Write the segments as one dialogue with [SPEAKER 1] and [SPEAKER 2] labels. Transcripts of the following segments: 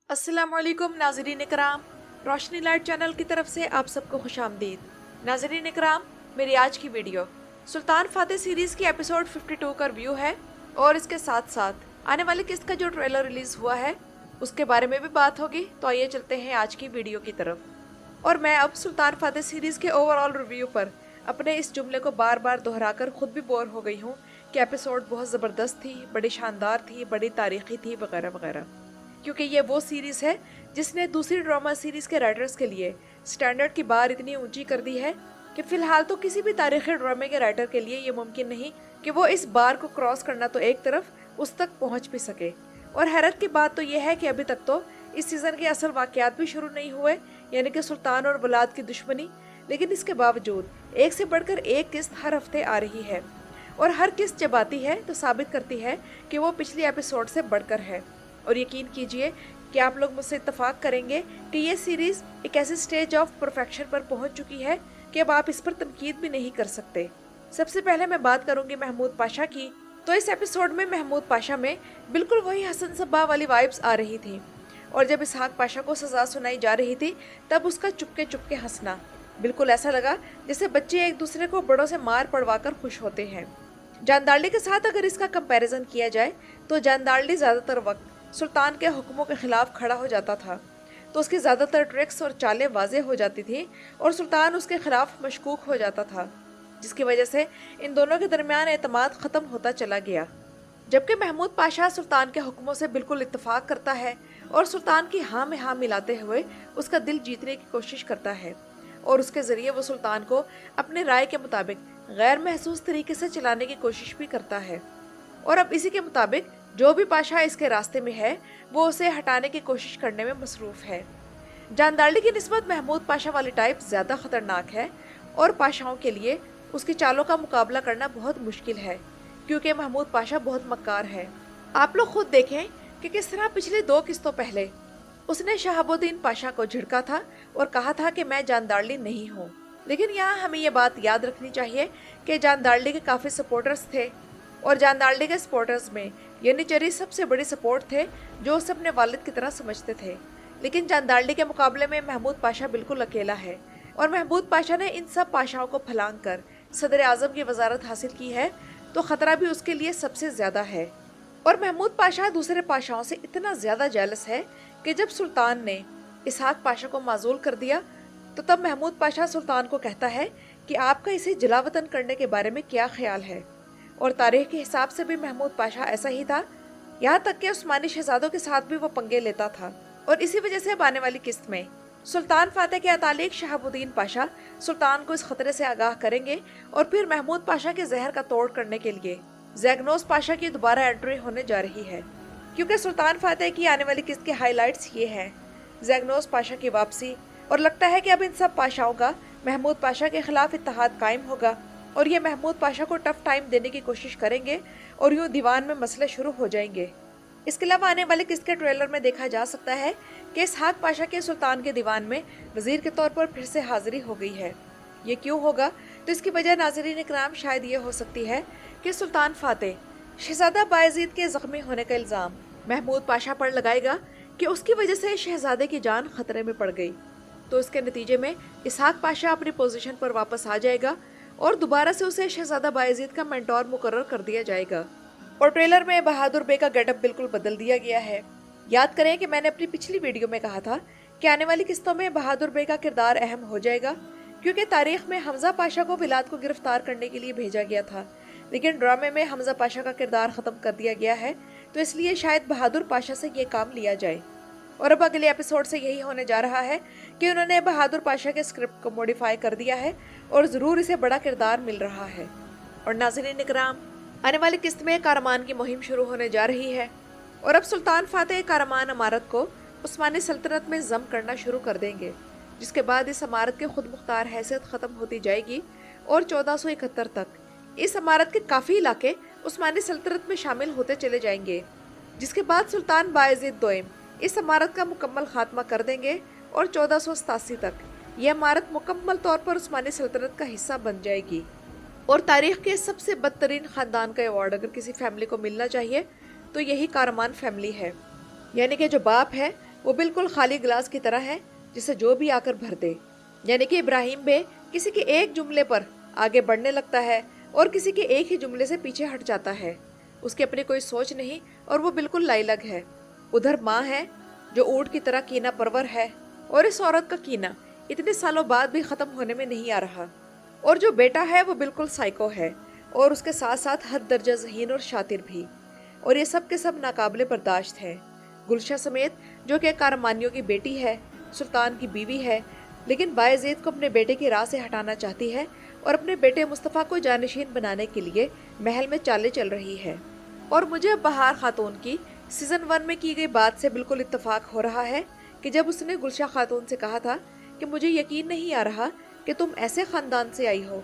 [SPEAKER 1] अस्सलाम वालेकुम नाज़रीन इकराम, रोशनी लाइट चैनल की तरफ से आप सबको खुशामदीद। नाज़रीन इकराम, मेरी आज की वीडियो सुल्तान फातेह सीरीज़ की एपिसोड 52 का रिव्यू है और इसके साथ साथ आने वाली किस्त का जो ट्रेलर रिलीज़ हुआ है उसके बारे में भी बात होगी। तो आइए चलते हैं आज की वीडियो की तरफ। और मैं अब सुल्तान फातेह सीरीज़ के ओवरऑल रिव्यू पर अपने इस जुमले को बार बार दोहराकर खुद भी बोर हो गई हूँ कि एपिसोड बहुत ज़बरदस्त थी, बड़ी शानदार थी, बड़ी तारीखी थी, वगैरह वगैरह। क्योंकि ये वो सीरीज़ है जिसने दूसरी ड्रामा सीरीज़ के राइटर्स के लिए स्टैंडर्ड की बार इतनी ऊंची कर दी है कि फ़िलहाल तो किसी भी तारीखी ड्रामे के राइटर के लिए ये मुमकिन नहीं कि वो इस बार को क्रॉस करना तो एक तरफ, उस तक पहुंच भी सके। और हैरत की बात तो ये है कि अभी तक तो इस सीज़न के असल वाक़यात भी शुरू नहीं हुए, यानी कि सुल्तान और वलाद की दुश्मनी। लेकिन इसके बावजूद एक से बढ़कर एक किस्त हर हफ्ते आ रही है और हर किस्त जब आती है तो साबित करती है कि वो पिछली एपिसोड से बढ़कर है। और यकीन कीजिए कि आप लोग मुझसे इत्तेफाक करेंगे कि ये सीरीज़ एक ऐसे स्टेज ऑफ परफेक्शन पर पहुंच चुकी है कि अब आप इस पर तनकीद भी नहीं कर सकते। सबसे पहले मैं बात करूंगी महमूद पाशा की। तो इस एपिसोड में महमूद पाशा में बिल्कुल वही हसन सब्बा वाली वाइब्स आ रही थी। और जब इसहाक पाशा को सज़ा सुनाई जा रही थी तब उसका चुपके चुपके हंसना, बिल्कुल ऐसा लगा जैसे बच्चे एक दूसरे को बड़ों से मार पड़वा कर खुश होते हैं। जानदारली के साथ अगर इसका कंपैरिजन किया जाए तो जानदारली ज़्यादातर वक्त सुल्तान के हुक्मों के खिलाफ खड़ा हो जाता था, तो उसकी ज़्यादातर ट्रिक्स और चालें वाज़ेह हो जाती थी और सुल्तान उसके खिलाफ मशकूक हो जाता था, जिसकी वजह से इन दोनों के दरमियान एतमाद ख़त्म होता चला गया। जबकि महमूद पाशा सुल्तान के हुक्मों से बिल्कुल इत्तफाक करता है और सुल्तान की हाँ में हाँ मिलाते हुए उसका दिल जीतने की कोशिश करता है और उसके ज़रिए वो सुल्तान को अपने राय के मुताबिक गैर महसूस तरीके से चलाने की कोशिश भी करता है। और अब इसी के मुताबिक जो भी पाशा इसके रास्ते में है वो उसे हटाने की कोशिश करने में मसरूफ़ है। जानदारली की निस्बत महमूद पाशा वाली टाइप ज़्यादा ख़तरनाक है और पाशाओं के लिए उसकी चालों का मुकाबला करना बहुत मुश्किल है, क्योंकि महमूद पाशा बहुत मक्कार है। आप लोग खुद देखें कि किस तरह पिछली 2 किस्तों पहले उसने शहाबुद्दीन पाशा को झिड़का था और कहा था कि मैं जानदारली नहीं हूँ। लेकिन यहाँ हमें ये बात याद रखनी चाहिए कि जानदारली के काफ़ी सपोर्टर्स थे और जानदारली के सपोर्टर्स में यनिचरी सबसे बड़ी सपोर्ट थे जो उसे अपने वालिद की तरह समझते थे। लेकिन जानदारली के मुकाबले में महमूद पाशा बिल्कुल अकेला है और महमूद पाशा ने इन सब पाशाओं को फलांग कर सदर आज़म की वजारत हासिल की है, तो ख़तरा भी उसके लिए सबसे ज़्यादा है। और महमूद पाशा दूसरे पाशाओं से इतना ज़्यादा जेलस है कि जब सुल्तान ने इसहाक पाशा को माजूल कर दिया तो तब महमूद पाशा सुल्तान को कहता है कि आपका इसे जलावतन करने के बारे में क्या ख्याल है। और तारीख के हिसाब से भी महमूद पाशा ऐसा ही था, यहाँ तक कि उस्मानी शहजादों के साथ भी वो पंगे लेता था। और इसी वजह से अब आने वाली किस्त में सुल्तान फातेह के अतालिक शहाबुद्दीन पाशा सुल्तान को इस खतरे से आगाह करेंगे और फिर महमूद पाशा के जहर का तोड़ करने के लिए जैगनोस पाशा की दोबारा एंट्री होने जा रही है। क्योंकि सुल्तान फातेह की आने वाली किस्त के हाईलाइट्स ये हैं, जैगनोस पाशा की वापसी, और लगता है कि अब इन सब पाशाओं का महमूद पाशा के खिलाफ इत्तेहाद कायम होगा और ये महमूद पाशा को टफ टाइम देने की कोशिश करेंगे और यूँ दीवान में मसले शुरू हो जाएंगे। इसके अलावा आने वाले किस्त के ट्रेलर में देखा जा सकता है कि इसहाक पाशा के सुल्तान के दीवान में वजीर के तौर पर फिर से हाजिरी हो गई है। ये क्यों होगा? तो इसकी वजह नाज़रीन इकराम शायद ये हो सकती है कि सुल्तान फातेह शहजादा बायजीद के ज़ख्मी होने का इल्ज़ाम महमूद पाशा पर लगाएगा कि उसकी वजह से शहजादे की जान खतरे में पड़ गई। तो इसके नतीजे में इसहाक पाशा अपनी पोजीशन पर वापस आ जाएगा और दोबारा से उसे शहजादा बायजीद का मेंटोर मुकर्रर कर दिया जाएगा। और ट्रेलर में बहादुर बे का गेटअप बिल्कुल बदल दिया गया है। याद करें कि मैंने अपनी पिछली वीडियो में कहा था कि आने वाली किस्तों में बहादुर बे का किरदार अहम हो जाएगा, क्योंकि तारीख में हमजा पाशा को विलाद को गिरफ्तार करने के लिए भेजा गया था, लेकिन ड्रामे में हमजा पाशा का किरदार ख़त्म कर दिया गया है, तो इसलिए शायद बहादुर पाशा से ये काम लिया जाए। और अब अगले एपिसोड से यही होने जा रहा है कि उन्होंने बहादुर पाशा के स्क्रिप्ट को मॉडिफाई कर दिया है और ज़रूर इसे बड़ा किरदार मिल रहा है। और नाज़रीन इकराम, आने वाली किस्त में कारमान की मुहिम शुरू होने जा रही है और अब सुल्तान फातेह कारमान इमारत को उस्मानी सल्तनत में ज़म करना शुरू कर देंगे, जिसके बाद इस इमारत के खुद मुख्तार हैसियत ख़त्म होती जाएगी और 1471 तक इस इमारत के काफ़ी इलाके उस्मानी सल्तनत में शामिल होते चले जाएंगे, जिसके बाद सुल्तान बायजीद दोयम इस इमारत का मुकम्मल खात्मा कर देंगे और 1487 तक यह इमारत मुकम्मल तौर पर उस्मानी सल्तनत का हिस्सा बन जाएगी। और तारीख के सबसे बदतरीन ख़ानदान का अवार्ड अगर किसी फैमिली को मिलना चाहिए तो यही कारमान फैमिली है, यानी कि जो बाप है वो बिल्कुल खाली गिलास की तरह है जिसे जो भी आकर भर दे। यानी कि इब्राहिम बे किसी के एक जुमले पर आगे बढ़ने लगता है और किसी के एक ही जुमले से पीछे हट जाता है। उसकी अपनी कोई सोच नहीं और वो बिल्कुल लाइलग है। उधर माँ है जो ऊंट की तरह कीना परवर है और इस औरत का कीना इतने सालों बाद भी खत्म होने में नहीं आ रहा। और जो बेटा है वो बिल्कुल साइको है और उसके साथ साथ हद दर्जा ज़हीन और शातिर भी। और ये सब के सब नाकाबिले बर्दाश्त हैं। गुलशा समेत जो कि कारमानियों की बेटी है, सुल्तान की बीवी है, लेकिन बायज़ीद को अपने बेटे की राह से हटाना चाहती है और अपने बेटे मुस्तफ़ा को जानशीन बनाने के लिए महल में चालें चल रही है। और मुझे अब बहार खातून की सीज़न 1 में की गई बात से बिल्कुल इत्तेफाक हो रहा है कि जब उसने गुलशा खातून से कहा था कि मुझे यकीन नहीं आ रहा कि तुम ऐसे ख़ानदान से आई हो।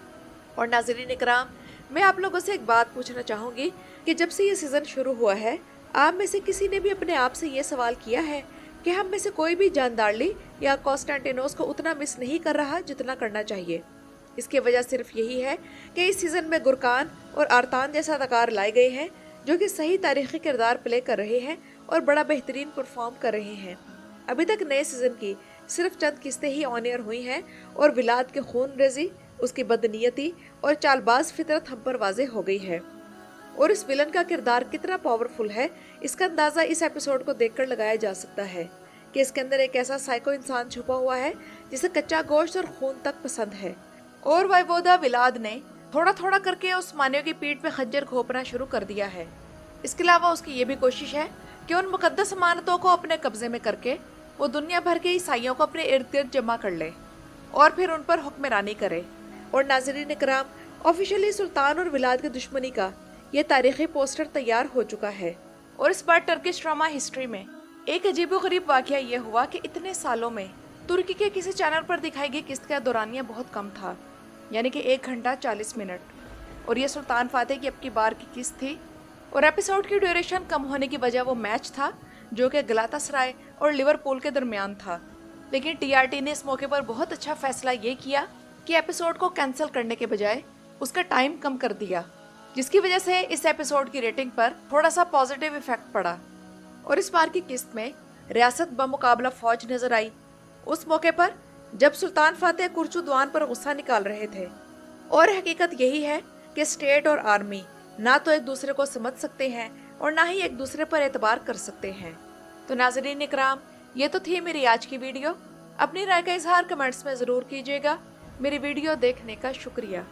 [SPEAKER 1] और नाज़रीन इकराम, मैं आप लोगों से एक बात पूछना चाहूँगी कि जब से ये सीज़न शुरू हुआ है, आप में से किसी ने भी अपने आप से ये सवाल किया है कि हम में से कोई भी जानदारली या कॉन्स्टेंटिनोस को उतना मिस नहीं कर रहा जितना करना चाहिए? इसकी वजह सिर्फ यही है कि इस सीज़न में गुरकान और आरतान जैसे अदाकार लाए गए हैं जो कि सही तारीखी किरदार प्ले कर रहे हैं और बड़ा बेहतरीन परफॉर्म कर रहे हैं। अभी तक नए सीज़न की सिर्फ चंद किस्तें ही ऑन एयर हुई हैं और विलाद के खून रेजी, उसकी बदनीयती और चालबाज फितरत हम पर वाज़ेह हो गई है। और इस विलन का किरदार कितना पावरफुल है इसका अंदाज़ा इस एपिसोड को देखकर लगाया जा सकता है कि इसके अंदर एक ऐसा साइको इंसान छुपा हुआ है जिसे कच्चा गोश्त और खून तक पसंद है। और वाइवोदा विलाद ने थोड़ा थोड़ा करके उस्मानियों की पीठ पे खंजर घोंपना शुरू कर दिया है। इसके अलावा उसकी ये भी कोशिश है कि उन मुकद्दस अमानतों को अपने कब्जे में करके वो दुनिया भर के ईसाइयों को अपने इर्द गिर्द जमा कर ले और फिर उन पर हुक्मरानी करे। और नाज़रीन इकराम, ऑफिशियली सुल्तान और विलाद की दुश्मनी का ये तारीखी पोस्टर तैयार हो चुका है। और इस बार टर्किश ड्रामा हिस्ट्री में एक अजीबोगरीब वाक़या ये हुआ कि इतने सालों में तुर्की के किसी चैनल पर दिखाई गई किस्त का दौरानिया बहुत कम था, यानी कि 1 घंटा 40 मिनट। और ये सुल्तान फातेह की अब की बार की किस्त थी। और एपिसोड की ड्यूरेशन कम होने की वजह वो मैच था जो कि गलातासराय और लिवरपूल के दरमियान था। लेकिन टीआरटी ने इस मौके पर बहुत अच्छा फैसला ये किया कि एपिसोड को कैंसिल करने के बजाय उसका टाइम कम कर दिया, जिसकी वजह से इस एपिसोड की रेटिंग पर थोड़ा सा पॉजिटिव इफेक्ट पड़ा। और इस बार की किस्त में रियासत बमुकाबला फौज नजर आई उस मौके पर जब सुल्तान फातेह कुर्चुद्वान पर गुस्सा निकाल रहे थे। और हकीकत यही है कि स्टेट और आर्मी ना तो एक दूसरे को समझ सकते हैं और ना ही एक दूसरे पर एतबार कर सकते हैं। तो नाज़रीन इकराम, ये तो थी मेरी आज की वीडियो। अपनी राय का इजहार कमेंट्स में ज़रूर कीजिएगा। मेरी वीडियो देखने का शुक्रिया।